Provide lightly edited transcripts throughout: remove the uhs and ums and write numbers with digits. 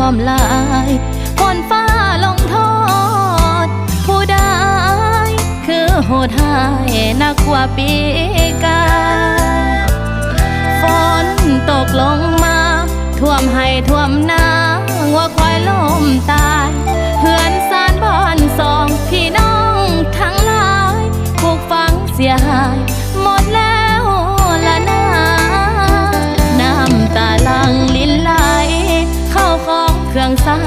วมหลายคนฟ้าลงโทษผู้ใดคือโหดหายนักกว่าปีกาฝนตกลงมาท่วมให้ท่วมนาวัวควายล้มตายเพื่อนสานบ้านสองพี่น้องทั้งหลายถูกฝังเสียหายหมดแล้วละนาน้ำตาหลั่งลิ้นไหลเข้าของเครื่องใช้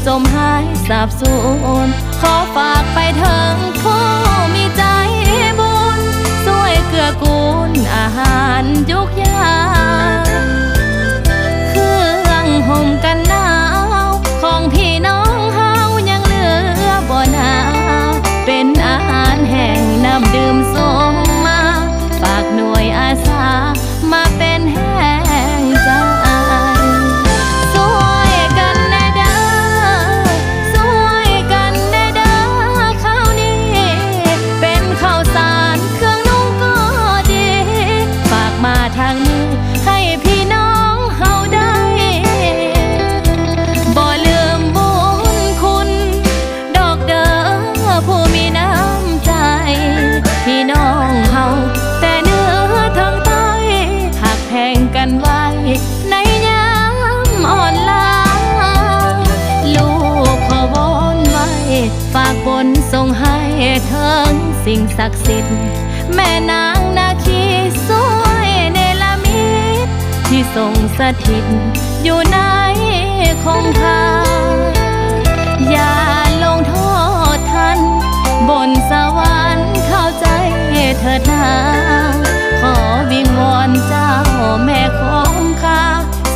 จมหายสาบสูญขอฝากไปถึงผู้มีใจบุญช่วยเกื้อกูลอาหารยุกยามเครื่องห่มกันหนาวของพี่น้องเฮายังเหลือบ่นาเป็นอาหารแห้งน้ำดื่มส่งมาฝากหน่วยอาสามาเป็นแห้งใจช่วยกันแน่เด้อช่วยกันแน่เด้อข้าวนี้เป็นข้าวสารเครื่องนุ่งก็ดีฝากมาทางนี้ให้พี่น้องเฮาได้บ่ลืมบุญคุณดอกเด้อผู้มีน้ำใจพี่น้องเฮาแต่เนื้อทั้งใต้หักแพงกันไว้ในยามอ่อนล้าลูกขอวอนไว้ฝากบนส่งให้เถิงสิ่งศักดิ์สิทธิ์แม่นางนาคีสวยเนรมิตที่ทรงสถิตอยู่ในคงคาอย่าลงโทษท่านบนสวรรค์เข้าใจเถิดนาขอวิงวอนเจ้าแม่คงคา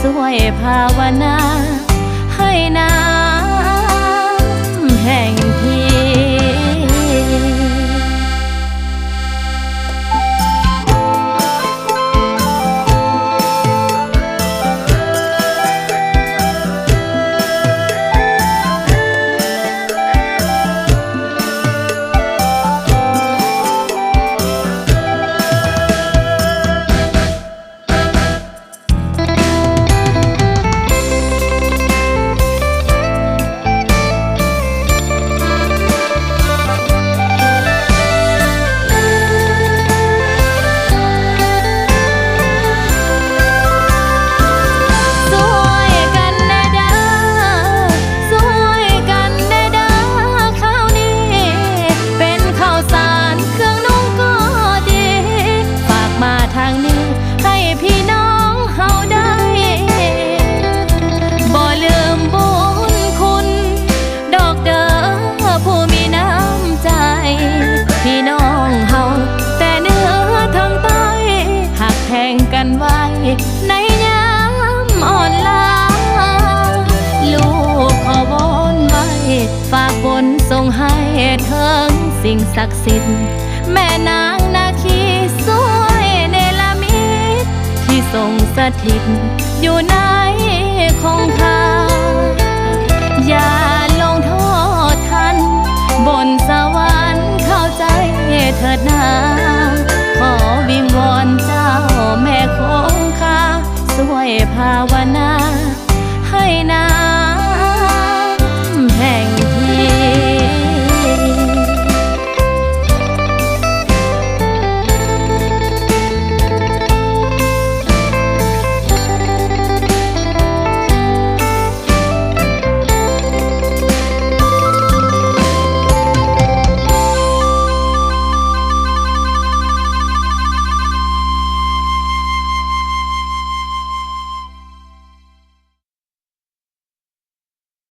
ช่วยภาวนาให้น้ำแห่งที เถิงสิ่งศักดิ์สิทธิ์แม่นางนาคีสวยเนรมิตที่ทรงสถิตอยู่ในคงคาอย่าลงโทษท่านบนสวรรค์เข้าใจเถิดนา